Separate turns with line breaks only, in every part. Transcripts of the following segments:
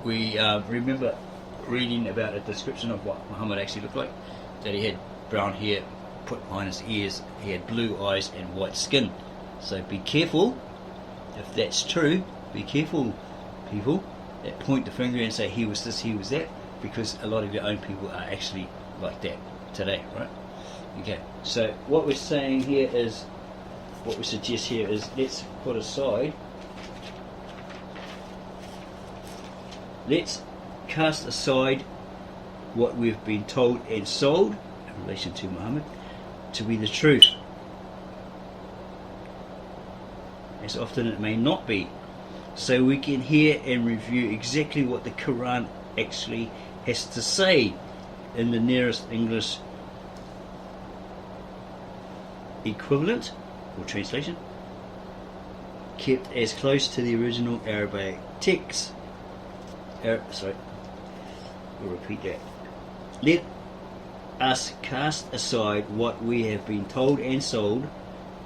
we remember reading about a description of what Muhammad actually looked like, that he had brown hair put behind his ears, he had blue eyes and white skin. So be careful, if that's true, be careful people that point the finger and say he was this, he was that, because a lot of your own people are actually like that today, right? Okay, so what we're saying here is, what we suggest here is, let's put aside, let's cast aside what we've been told and sold in relation to Muhammad to be the truth, as often it may not be, so we can hear and review exactly what the Quran actually has to say in the nearest English equivalent or translation, kept as close to the original Arabic text. We'll repeat that. Let us cast aside what we have been told and sold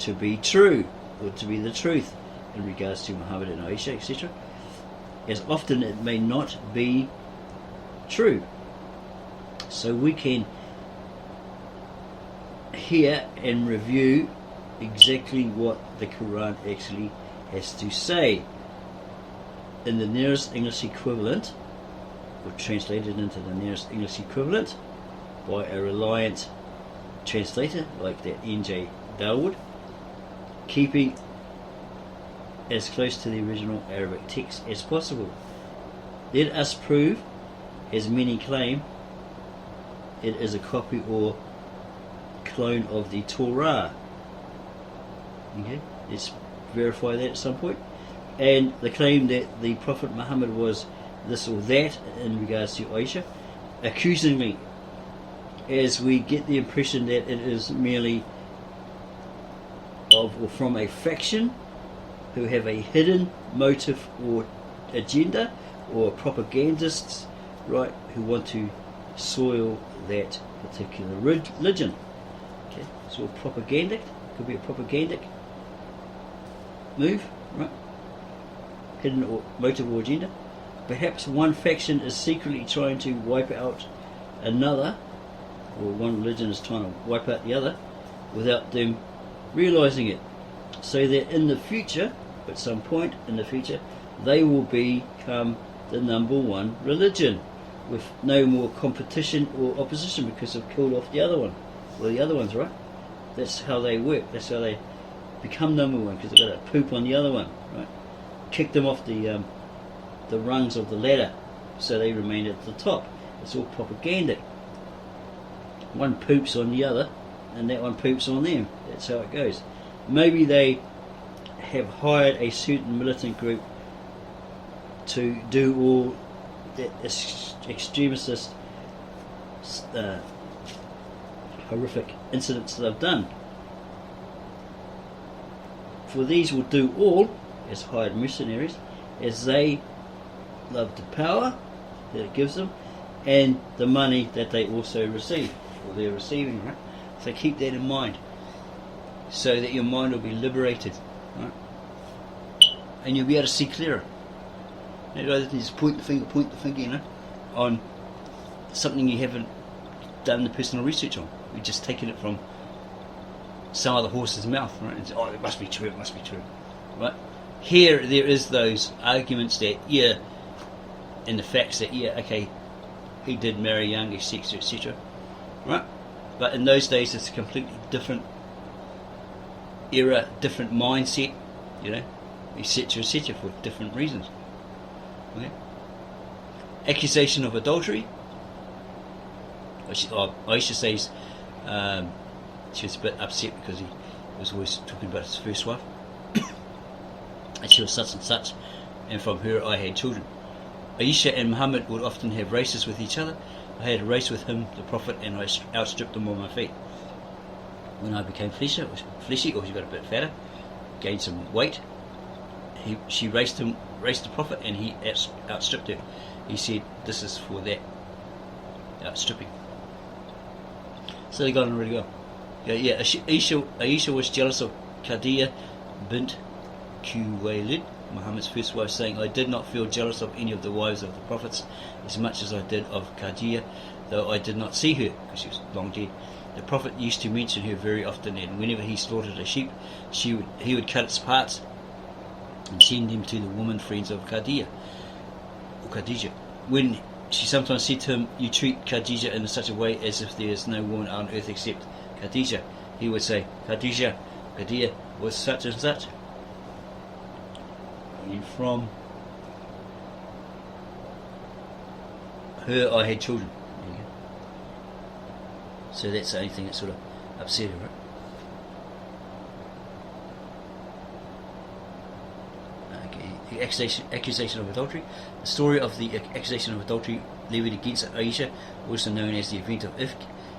to be true, or to be the truth, in regards to Muhammad and Aisha, etc., as often it may not be true. So we can hear and review exactly what the Quran actually has to say in the nearest English equivalent, or translated into the nearest English equivalent by a reliant translator like that N.J. Dawood, keeping as close to the original Arabic text as possible. Let us prove, as many claim, it is a copy or clone of the Torah. Okay, let's verify that at some point. And the claim that the Prophet Muhammad was this or that in regards to Aisha, accusingly, as we get the impression that it is merely of or from a faction who have a hidden motive or agenda, or propagandists, right, who want to soil that particular religion. Okay, so propagandic, could be a propagandic move, right? Hidden or motive or agenda. Perhaps one faction is secretly trying to wipe out another, or one religion is trying to wipe out the other without them realizing it, so that in the future, at some point in the future, they will become the number one religion with no more competition or opposition, because they've killed off the other one, or the other ones, right? That's how they work. That's how they become number one, because they've got to poop on the other one, right? Kick them off the rungs of the ladder, so they remain at the top. It's all propaganda. One poops on the other, and that one poops on them. That's how it goes. Maybe they have hired a certain militant group to do all that extremist, horrific incidents that they've done. For these will do all, as hired mercenaries, as they love the power that it gives them and the money that they also receive, or they're receiving, right? So keep that in mind, so that your mind will be liberated, right? And you'll be able to see clearer. You rather than just point the finger, you know, on something you haven't done the personal research on. You're just taking it from some other horse's mouth, right? And say, oh, it must be true, right? Here, there is those arguments that, yeah, and the facts that, yeah, okay, he did marry young, etc., etc., right? But in those days, it's a completely different era, different mindset, you know, etc., for different reasons. Okay? Accusation of adultery. Aisha says she was a bit upset because he was always talking about his first wife, and she was such and such, and from her I had children. Aisha and Muhammad would often have races with each other. I had a race with him, the Prophet, and I outstripped him on my feet. When I became fleshy, or she got a bit fatter, gained some weight, she raced the Prophet, and he outstripped her. He said, this is for that, outstripping. So they got on really well. Aisha was jealous of Khadija bint Khuwaylid, Muhammad's first wife, saying, I did not feel jealous of any of the wives of the prophets as much as I did of Khadijah, though I did not see her, because she was long dead. The Prophet used to mention her very often, and whenever he slaughtered a sheep, he would cut its parts and send them to the women friends of Khadijah. When she sometimes said to him, you treat Khadijah in such a way as if there is no woman on earth except Khadijah, he would say, Khadijah was such and such. And from her I had children. There you go. So that's the only thing that sort of upset her, right? Accusation of adultery. The story of the accusation of adultery levied against Aisha, also known as the event of Ifk,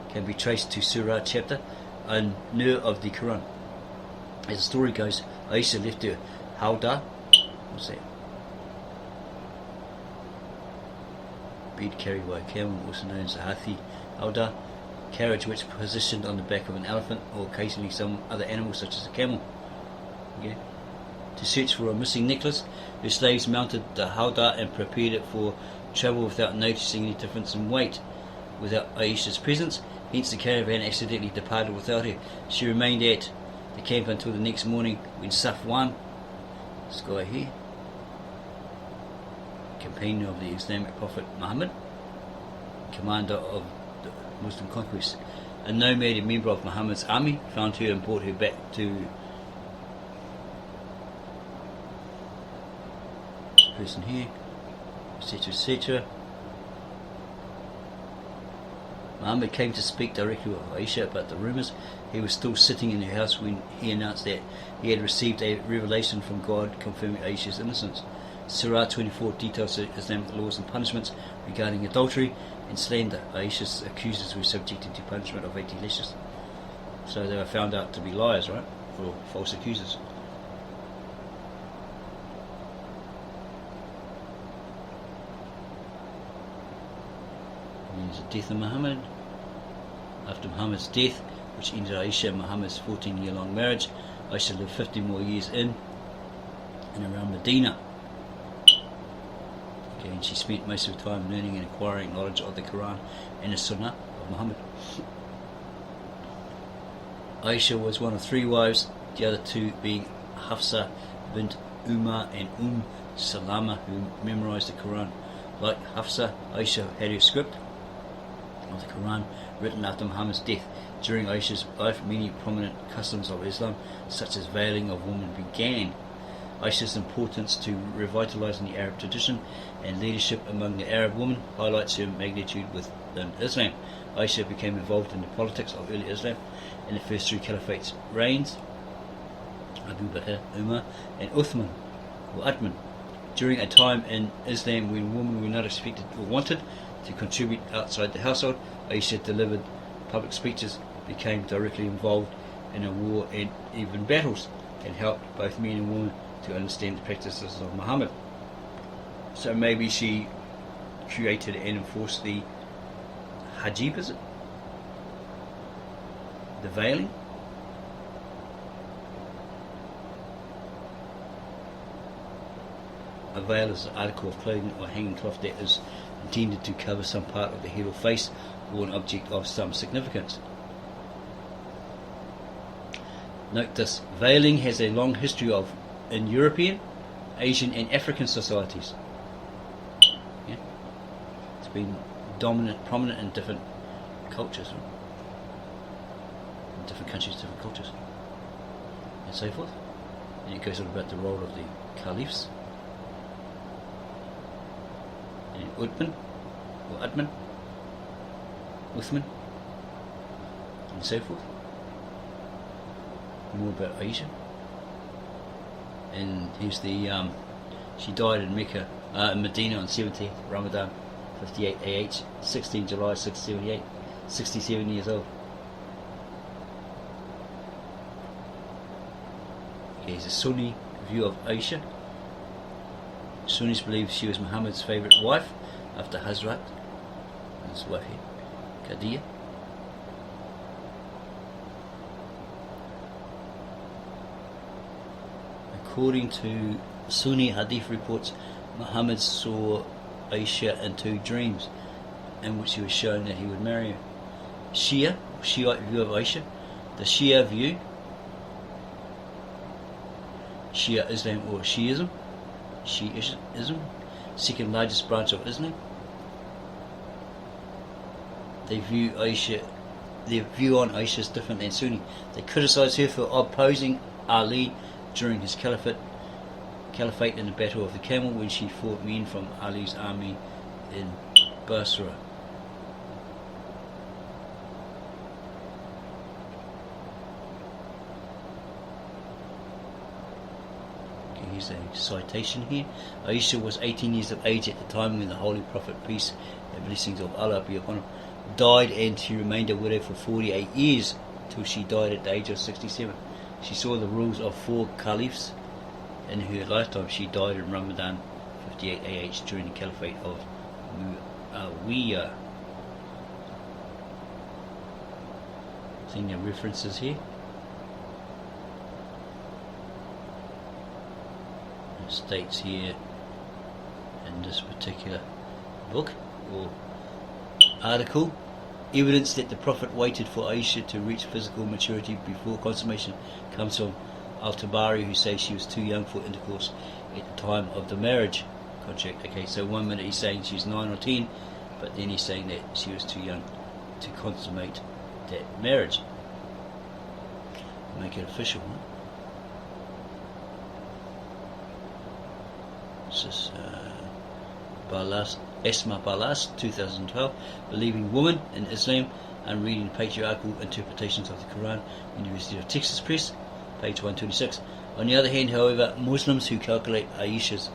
can be traced to Surah chapter An-Nur of the Quran. As the story goes, Aisha left her hawdah, what's that? Bed carried by a camel, also known as a hathi hawdah, carriage which positioned on the back of an elephant or occasionally some other animal such as a camel. Yeah. To search for a missing necklace, her slaves mounted the hawdah and prepared it for travel without noticing any difference in weight. Without Aisha's presence, hence the caravan accidentally departed without her. She remained at the camp until the next morning when Safwan, this guy here, companion of the Islamic Prophet Mohammad, commander of the Muslim conquest, a nomad and member of Muhammad's army, found her and brought her back to person here, etc., etc. Muhammad came to speak directly with Aisha about the rumours. He was still sitting in her house when he announced that he had received a revelation from God confirming Aisha's innocence. Surah 24 details the Islamic laws and punishments regarding adultery and slander. Aisha's accusers were subjected to punishment of 80 lashes. So they were found out to be liars, right? For false accusers. There's the death of Muhammad. After Muhammad's death, which ended Aisha and Muhammad's 14-year-long marriage, Aisha lived 50 more years in and around Medina. Okay, and she spent most of her time learning and acquiring knowledge of the Quran and the Sunnah of Muhammad. Aisha was one of 3 wives, the other 2 being Hafsa bint Umar and Salama, who memorized the Quran. Like Hafsa, Aisha had her script of the Quran written after Muhammad's death. During Aisha's life, many prominent customs of Islam, such as veiling of women, began. Aisha's importance to revitalizing the Arab tradition and leadership among the Arab women highlights her magnitude within Islam. Aisha became involved in the politics of early Islam in the first 3 caliphates' reigns, Abu Bakr, Umar, and Uthman or Uthman. During a time in Islam when women were not expected or wanted to contribute outside the household, Aisha delivered public speeches, became directly involved in a war and even battles, and helped both men and women to understand the practices of Muhammad. So maybe she created and enforced the hijab, is it? The veiling? A veil is an article of clothing or hanging cloth that is intended to cover some part of the head or face or an object of some significance. Note this, veiling has a long history in European, Asian and African societies. Yeah? It's been prominent in different cultures, right? In different countries, different cultures, and so forth. And it goes on about the role of the caliphs, and Uthman, and so forth. More about Aisha. And here's the she died in Mecca, Medina on 17th Ramadan 58 AH, 16 July 678, 67 years old. Here's a Sunni view of Aisha. Sunnis believe she was Muhammad's favourite wife after Hazrat, his wife here, Khadijah. According to Sunni Hadith reports Muhammad saw Aisha in 2 dreams, in which he was shown that he would marry her. Shiite view of Aisha. The Shia view, Shia Islam or Shiism, second largest branch of Islam. Their view on Aisha is different than Sunni. They criticize her for opposing Ali during his caliphate in the Battle of the Camel, when she fought men from Ali's army in Basra. Here's a citation here. Aisha was 18 years of age at the time when the Holy Prophet, peace and blessings of Allah be upon him, died, and she remained a widow for 48 years till she died at the age of 67. She saw the rules of 4 caliphs in her lifetime. She died in Ramadan 58 AH during the caliphate of Muawiyah. Seeing the references here. It states here in this particular book or article, evidence that the Prophet waited for Aisha to reach physical maturity before consummation comes from Al-Tabari, who says she was too young for intercourse at the time of the marriage contract. Okay, so one minute he's saying she's 9 or 10, but then he's saying that she was too young to consummate that marriage. Make it official, huh? This is Esma Balas, 2012, Believing Woman in Islam and Reading Patriarchal Interpretations of the Quran, University of Texas Press, page 126. On the other hand, however, Muslims who calculate Aisha's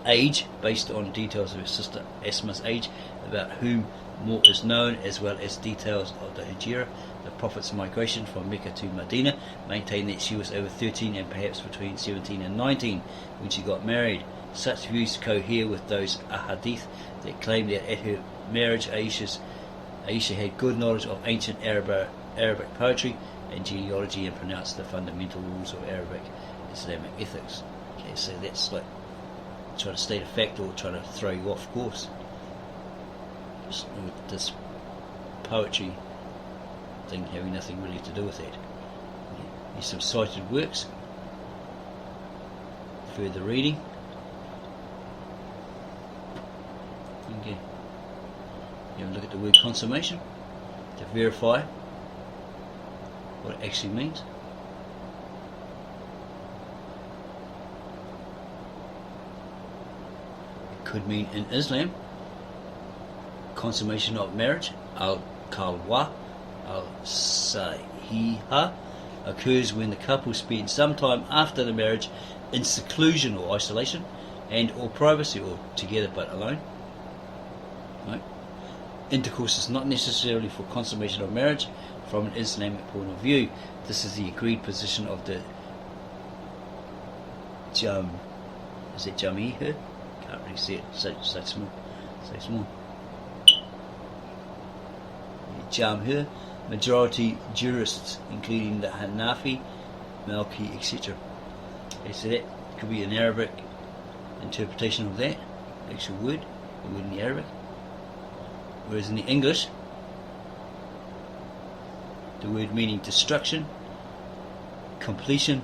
age based on details of her sister Esma's age, about whom more is known, as well as details of the Hijrah, the Prophet's migration from Mecca to Medina, maintain that she was over 13 and perhaps between 17 and 19 when she got married. Such views cohere with those ahadith that claim that at her marriage Aisha had good knowledge of ancient Arabic poetry and genealogy, and pronounced the fundamental rules of Arabic Islamic ethics. Okay, so that's like trying to state a fact or trying to throw you off course. With this poetry thing having nothing really to do with that. Here's some cited works. Further reading. Okay. You have a look at the word consummation to verify what it actually means. It could mean in Islam, consummation of marriage, al-kalwa, al-sahiha, occurs when the couple spend some time after the marriage in seclusion or isolation, and or privacy, or together but alone. Right? Intercourse is not necessarily for consummation of marriage from an Islamic point of view. This is the agreed position of the Jamihah? Can't really see it. So small. Jamhur, majority jurists, including the Hanafi, Maliki, etc. Okay, so that could be an Arabic interpretation of that actual word, the word in the Arabic. Whereas in the English, the word meaning destruction, completion,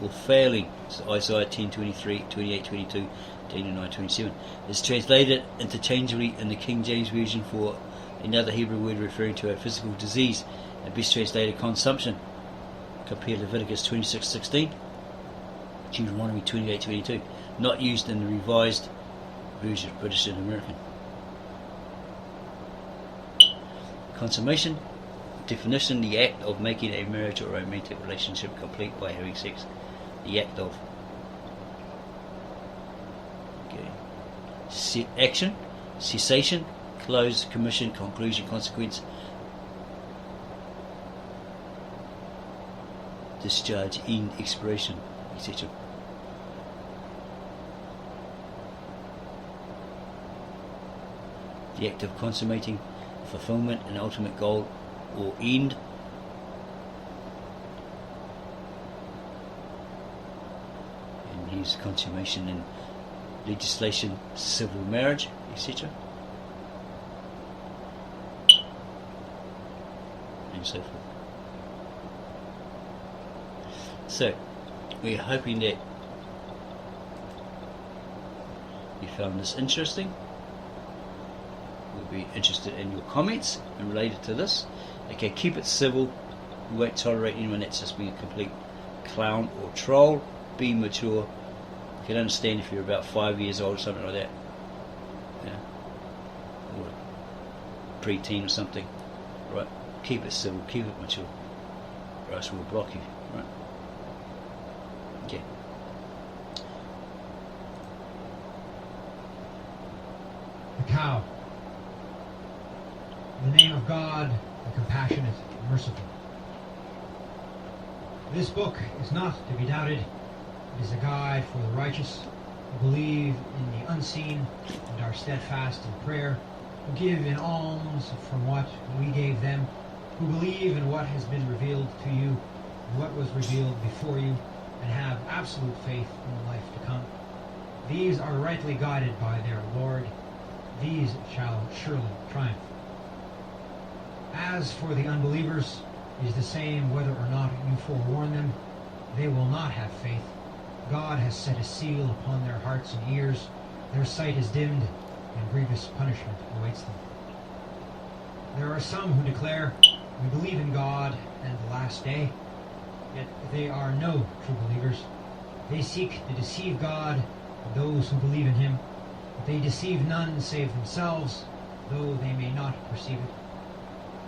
or failing, so Isaiah 10:23, 28:22, Daniel 9:27, is translated interchangeably in the King James Version for another Hebrew word referring to a physical disease, and best translated consumption. Compare Leviticus 26:16, Deuteronomy 28:22, not used in the Revised Version, British and American. Consummation, definition: the act of making a marriage or romantic relationship complete by having sex. The act of. Okay. Action, cessation, close, commission, conclusion, consequence, discharge, end, expiration, etc. The act of consummating, fulfillment, an ultimate goal or end. And use consummation in legislation, civil marriage, etc. and so forth. So, we're hoping that you found this interesting. We'll be interested in your comments and related to this. Okay, keep it civil. We won't tolerate anyone that's just being a complete clown or troll. Be mature. You can understand if you're about 5 years old or something like that. Yeah. Or pre-teen or something. Right? Keep it civil, keep it mature. Or else we'll block you. Right? Okay.
The cow. In the name of God, the compassionate and merciful. This book is not to be doubted. It is a guide for the righteous who believe in the unseen and are steadfast in prayer, who give in alms from what we gave them, who believe in what has been revealed to you and what was revealed before you, and have absolute faith in the life to come. These are rightly guided by their Lord. These shall surely triumph. As for the unbelievers, it is the same whether or not you forewarn them. They will not have faith. God has set a seal upon their hearts and ears. Their sight is dimmed, and grievous punishment awaits them. There are some who declare, we believe in God and the last day, yet they are no true believers. They seek to deceive God and those who believe in him, but they deceive none save themselves, though they may not perceive it.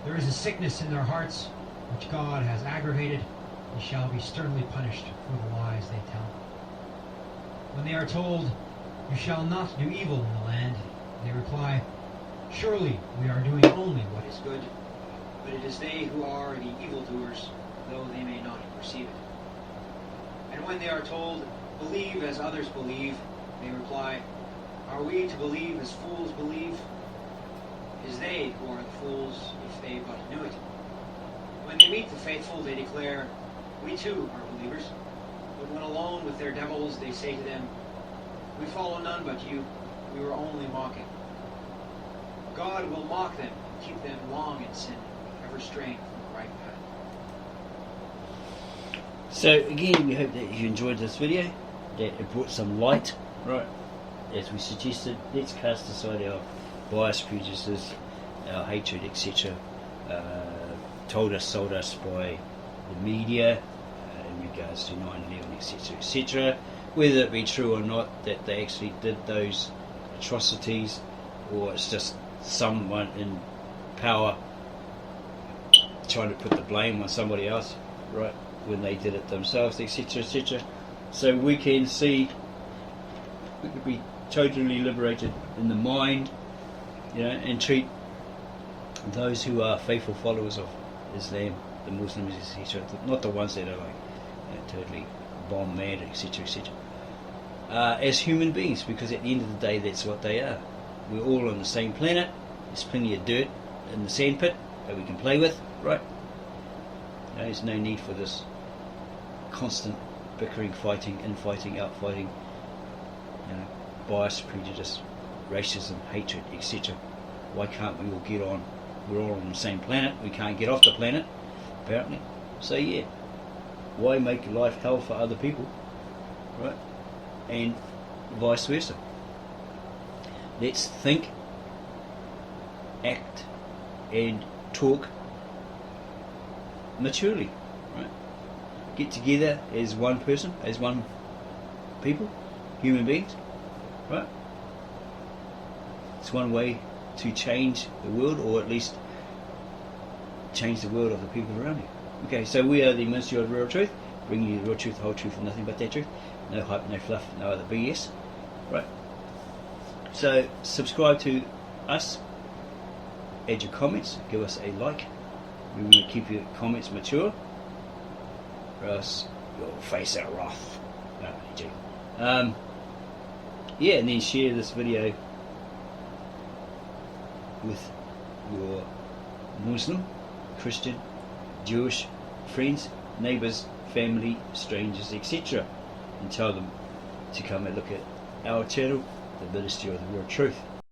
There is a sickness in their hearts, which God has aggravated. They shall be sternly punished for the lies they tell. When they are told, you shall not do evil in the land, they reply, surely we are doing only what is good, but it is they who are the evildoers, though they may not perceive it. And when they are told, believe as others believe, they reply, are we to believe as fools believe? It is they who are the fools, if they but knew it. When they meet the faithful, they declare, we too are believers. But when alone with their devils, they say to them, we follow none but you, we were only mocking. God will mock them and keep them long in sin, ever straying from the right path.
So again, we hope that you enjoyed this video, that it brought some light, right? As we suggested, let's cast aside our bias, prejudices, our hatred, etc. Told us, sold us by the media in regards to 9/11, etc., etc. Whether it be true or not that they actually did those atrocities, or it's just someone in power trying to put the blame on somebody else, right, when they did it themselves, etc., etc. So we can see, we could be totally liberated in the mind, you know, and treat those who are faithful followers of Islam, the Muslims, etc., not the ones that are like, you know, totally bomb mad, etc., etc., as human beings, because at the end of the day, that's what they are. We're all on the same planet. There's plenty of dirt in the sandpit that we can play with, right? You know, there's no need for this constant bickering, fighting, infighting, outfighting, you know, bias, prejudice, racism, hatred, etc. Why can't we all get on? We're all on the same planet. We can't get off the planet, apparently. So yeah, why make life hell for other people, right? And vice versa. Let's think, act, and talk maturely, right? Get together as one person, as one people, human beings, right? It's one way to change the world, or at least change the world of the people around you. Okay, so we are the Ministry of Real Truth, bringing you the real truth, the whole truth, and nothing but that truth. No hype, no fluff, no other BS. Right. So subscribe to us, add your comments, give us a like. We want to keep your comments mature, or else you'll face our wrath. Yeah, and then share this video with your Muslim, Christian, Jewish friends, neighbours, family, strangers, etc. and tell them to come and look at our channel, the Ministry of the Real Truth.